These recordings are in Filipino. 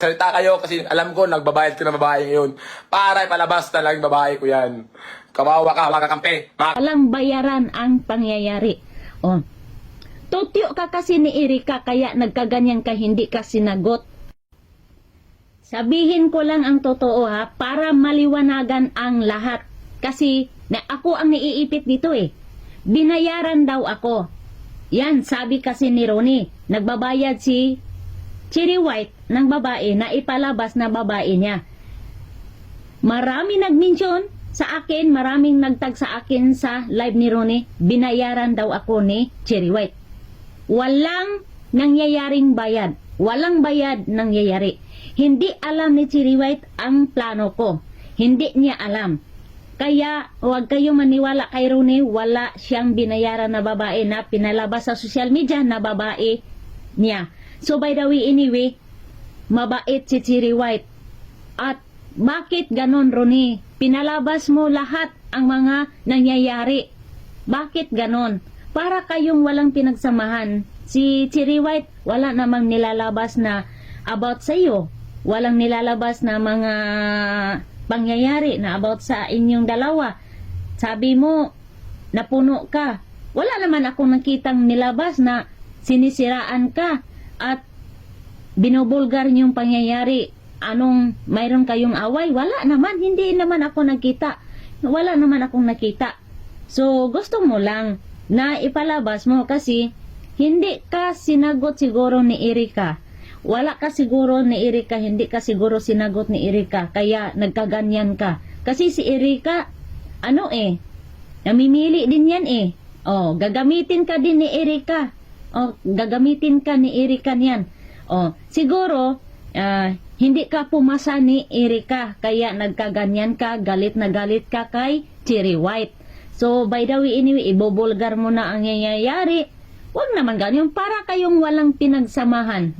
Salita kayo kasi alam ko nagbabayad ko ng babae ngayon. Para palabas na lang babae ko yan. Kawawa ka, waka kampe. Walang bayaran ang pangyayari. Oh. Tutyo ka kasi ni Erika kaya nagkaganyan ka, hindi ka sinagot. Sabihin ko lang ang totoo ha, para maliwanagan ang lahat. Kasi na ako ang naiipit dito eh. Binayaran daw ako. Yan, sabi kasi ni Ronnie, nagbabayad si Cherry White ng babae na ipalabas na babae niya. Marami nag-mention sa akin, maraming nagtag sa akin sa live ni Ronnie, binayaran daw ako ni Cherry White. Walang nangyayaring bayad. Walang bayad nangyayari. Hindi alam ni Cherry White ang plano ko. Hindi niya alam. Kaya huwag kayong maniwala kay Ronnie, wala siyang binayaran na babae na pinalabas sa social media na babae niya. So by the way, anyway, mabait si Cherry White. At bakit ganon, Ronnie? Pinalabas mo lahat ang mga nangyayari. Bakit ganon? Para kayong walang pinagsamahan. Si Cherry White, wala namang nilalabas na about sa iyo. Walang nilalabas na mga pangyayari na about sa inyong dalawa. Sabi mo, napuno ka. Wala naman akong nakitang nilabas na sinisiraan ka at binubulgar niyong pangyayari. Anong mayroon kayong away? Wala naman, hindi naman ako nakita. Wala naman akong nakita. So, gusto mo lang na ipalabas mo kasi hindi ka sinagot siguro ni Erika. Wala ka siguro ni Erika, hindi ka siguro sinagot ni Erika, kaya nagkaganyan ka. Kasi si Erika, namimili din yan eh. Oh, gagamitin ka din ni Erika. Oh, gagamitin ka ni Erika niyan. Oh, siguro, hindi ka pumasa ni Erika, kaya nagkaganyan ka, galit na galit ka kay Cherry White. So, by the way, anyway, ibubulgar mo na ang nangyayari. Huwag naman ganyan, para kayong walang pinagsamahan.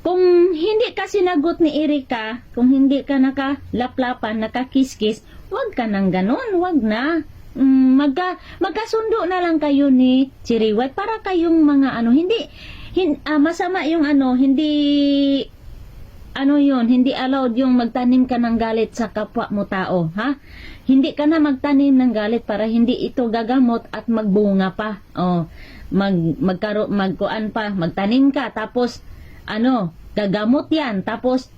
Kung hindi ka sinagot ni Erika, kung hindi ka nakalaplapan, nakakiskis, huwag ka nang ganon, huwag na. Magkasundo na lang kayo ni Cherry White para kayong mga masama yung hindi allowed yung magtanim ka ng galit sa kapwa mo tao, ha? Hindi ka na magtanim ng galit para hindi ito gagamot at magbunga pa. Oh, magtanim ka tapos gagamot yan tapos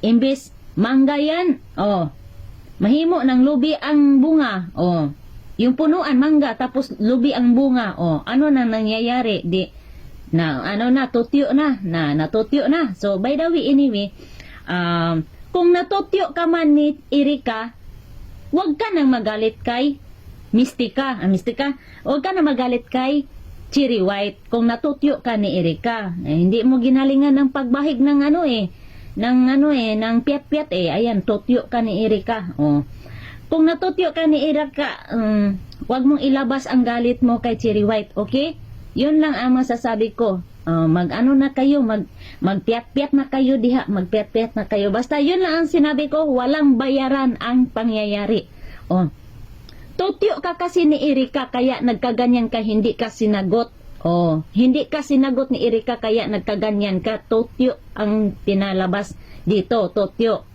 imbes mangga yan, mahimo ng lubi ang bunga. Yung punuan mangga tapos lubi ang bunga. Ano na nangyayari? Natutyo na. So, by the way, anyway, kung natutyo ka man ni Erika, huwag ka nang magalit kay Mystica. Huwag ka nang magalit kay Cherry White kung natutyo ka ni Erika. Hindi mo ginalingan ng pagbahig ng ng piat-piat eh. Ayan, tutyo ka ni Erika. Kung natutyo ka ni Erika, huwag mong ilabas ang galit mo kay Cherry White, okay? Yun lang ang masasabi ko. Magpiat-piat na kayo diha, magpiat-piat na kayo. Basta yun lang ang sinabi ko, walang bayaran ang pangyayari. Tutyo ka kasi ni Erika kaya nagkaganyan ka, hindi ka sinagot. Hindi ka sinagot ni Erika kaya nagkaganyan ka. Tutyo ang pinalabas dito, tutyo.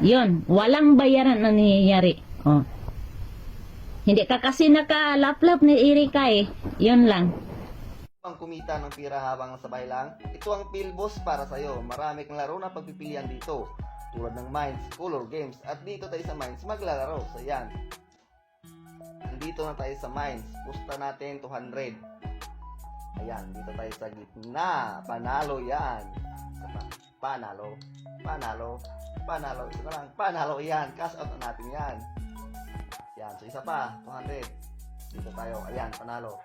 Yun, walang bayaran ang nangyayari. Hindi ka kasi nakalaplap ni Erika eh. Yun lang. Ang kumita ng pira habang nasa bahay lang, ito ang Philbos para sa'yo. Marami kang laro na pagpipilian dito. Tulad ng Mines, Color Games. At dito tayo sa Mines maglalaro. So yan. Dito na tayo sa Mines. Pusta natin 200. Ayan, dito tayo sa gitna. Panalo yan. Panalo. Isa na lang. Panalo yan. Cash out na natin yan. Yan, so isa pa, 200. Dito tayo, ayan, panalo.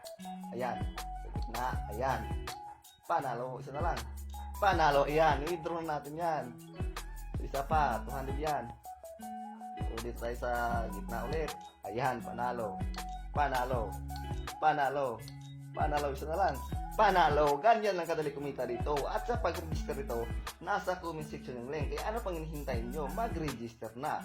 Ayan, sa gitna, ayan. Panalo, isa na lang. Panalo, ayan, i-withdraw natin yan. So isa pa, 200 yan. So dito tayo sa gitna ulit. Ayan, panalo. Isa na lang. Panalo, ganyan lang kadali kumita dito. At sa pag-register ito, nasa comment section yung link. Kaya ano pang hinihintay nyo? Mag-register na.